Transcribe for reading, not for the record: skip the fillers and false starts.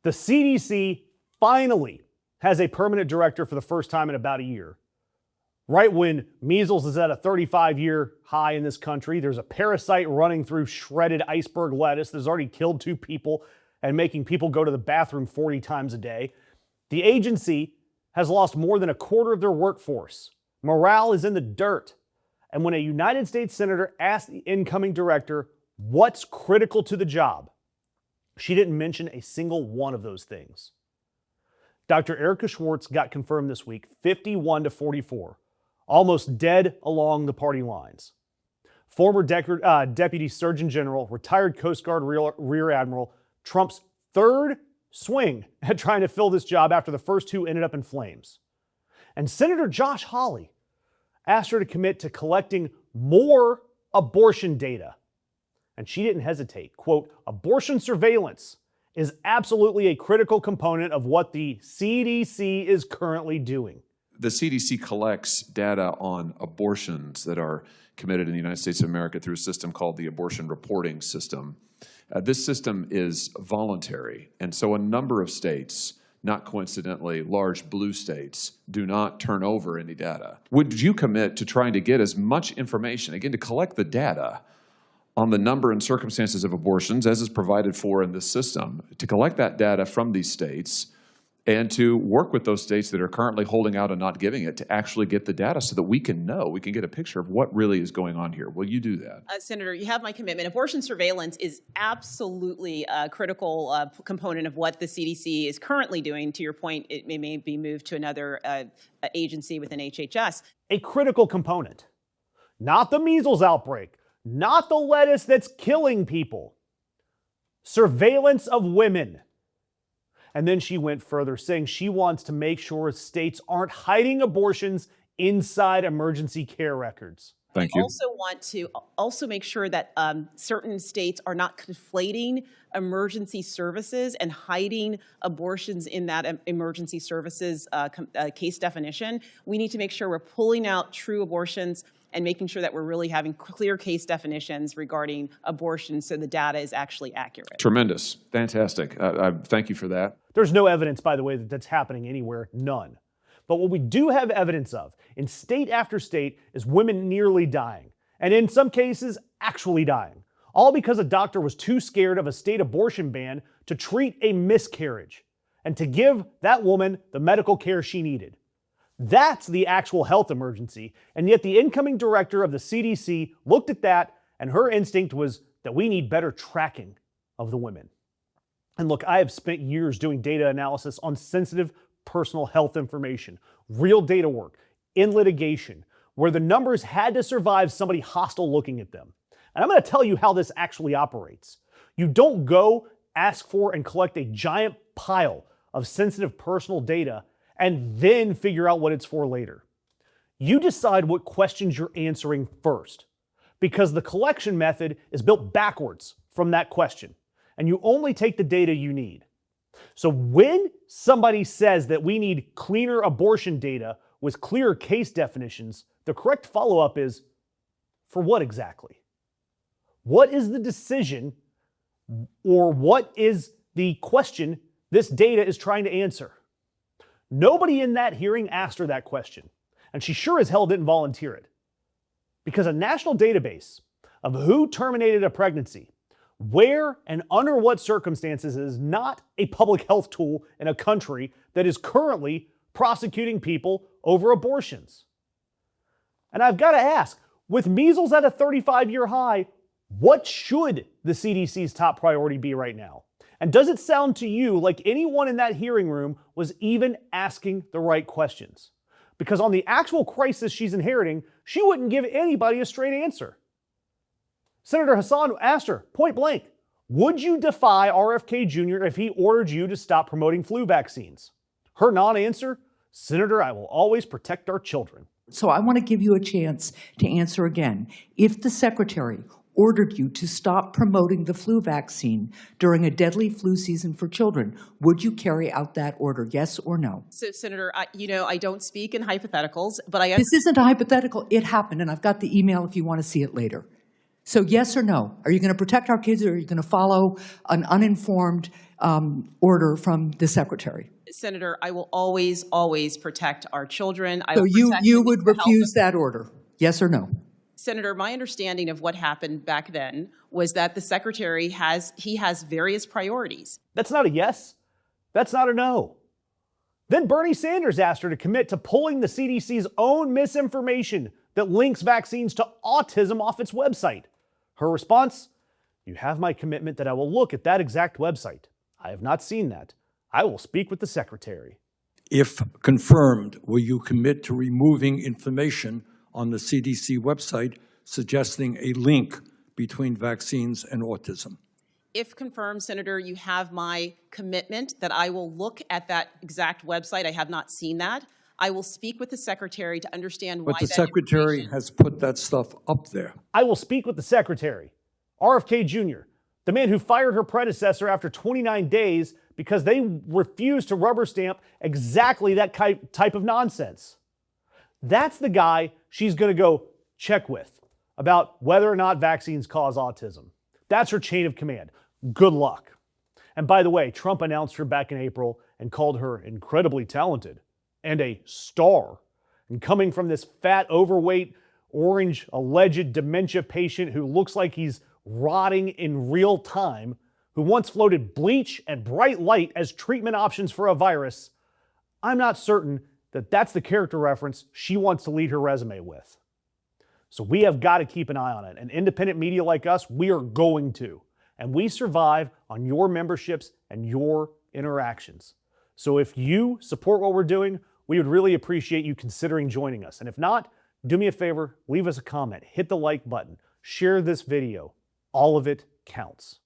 The CDC finally has a permanent director for the first time in about a year. Right when measles is at a 35-year high in this country, there's a parasite running through shredded iceberg lettuce that's already killed 2 people and making people go to the bathroom 40 times a day. The agency has lost more than a quarter of their workforce. Morale is in the dirt. And when a United States senator asked the incoming director what's critical to the job, she didn't mention a single one of those things. Dr. Erica Schwartz got confirmed this week, 51-44. Almost dead along the party lines. Former Deputy Surgeon General, retired Coast Guard Rear Admiral, Trump's third swing at trying to fill this job after the first 2 ended up in flames. And Senator Josh Hawley asked her to commit to collecting more abortion data. And she didn't hesitate. Quote, abortion surveillance is absolutely a critical component of what the CDC is currently doing. The CDC collects data on abortions that are committed in the United States of America through a system called the Abortion Reporting System. This system is voluntary, and so a number of states, not coincidentally large blue states, do not turn over any data. Would you commit to trying to get as much information, again, to collect the data on the number and circumstances of abortions as is provided for in this system, to collect that data from these states and to work with those states that are currently holding out and not giving it to actually get the data so that we can know, we can get a picture of what really is going on here? Will you do that? Senator, you have my commitment. Abortion surveillance is absolutely a critical component of what the CDC is currently doing. To your point, it may be moved to another agency within HHS. A critical component. Not the measles outbreak, not the lettuce that's killing people. Surveillance of women. And then she went further, saying she wants to make sure states aren't hiding abortions inside emergency care records. Thank you. I also want to also make sure that certain states are not conflating emergency services and hiding abortions in that emergency services case definition. We need to make sure we're pulling out true abortions and making sure that we're really having clear case definitions regarding abortion so the data is actually accurate. Tremendous. Fantastic. Thank you for that. There's no evidence, by the way, that that's happening anywhere. None. But what we do have evidence of in state after state is women nearly dying, and in some cases, actually dying, all because a doctor was too scared of a state abortion ban to treat a miscarriage and to give that woman the medical care she needed. That's the actual health emergency, and yet the incoming director of the CDC looked at that, and her instinct was that we need better tracking of the women. And look, I have spent years doing data analysis on sensitive personal health information, real data work, in litigation, where the numbers had to survive somebody hostile looking at them. And I'm going to tell you how this actually operates. You don't go ask for and collect a giant pile of sensitive personal data and then figure out what it's for later. You decide what questions you're answering first, because the collection method is built backwards from that question, and you only take the data you need. So when somebody says that we need cleaner abortion data with clearer case definitions, the correct follow-up is, for what exactly? What is the decision, or what is the question this data is trying to answer? Nobody in that hearing asked her that question, and she sure as hell didn't volunteer it. Because a national database of who terminated a pregnancy, where and under what circumstances is not a public health tool in a country that is currently prosecuting people over abortions. And I've got to ask, with measles at a 35-year high, what should the CDC's top priority be right now? And does it sound to you like anyone in that hearing room was even asking the right questions? Because on the actual crisis she's inheriting, she wouldn't give anybody a straight answer. Senator Hassan asked her point blank, would you defy RFK Jr. if he ordered you to stop promoting flu vaccines? Her non-answer, Senator, I will always protect our children. So I want to give you a chance to answer again. If the secretary ordered you to stop promoting the flu vaccine during a deadly flu season for children, would you carry out that order, yes or no? So, Senator, I don't speak in hypotheticals, but This isn't a hypothetical. It happened, and I've got the email if you want to see it later. So yes or no? Are you going to protect our kids, or are you going to follow an uninformed order from the secretary. Senator, I will always, always protect our children. I So will you protect would the health refuse that order, yes or no? Senator, my understanding of what happened back then was that the secretary has various priorities. That's not a yes. That's not a no. Then Bernie Sanders asked her to commit to pulling the CDC's own misinformation that links vaccines to autism off its website. Her response, "You have my commitment that I will look at that exact website. I have not seen that. I will speak with the secretary." If confirmed, will you commit to removing information on the CDC website suggesting a link between vaccines and autism? If confirmed, Senator, you have my commitment that I will look at that exact website. I have not seen that. I will speak with the secretary to understand why But the that secretary information- has put that stuff up there. I will speak with the secretary. RFK Jr., the man who fired her predecessor after 29 days because they refused to rubber stamp exactly that type of nonsense. That's the guy she's going to go check with about whether or not vaccines cause autism. That's her chain of command. Good luck. And by the way, Trump announced her back in April and called her incredibly talented and a star. And coming from this fat, overweight, orange, alleged dementia patient who looks like he's rotting in real time, who once floated bleach and bright light as treatment options for a virus, I'm not certain that that's the character reference she wants to lead her resume with. So we have got to keep an eye on it. And independent media like us, we are going to. And we survive on your memberships and your interactions. So if you support what we're doing, we would really appreciate you considering joining us. And if not, do me a favor, leave us a comment, hit the like button, share this video. All of it counts.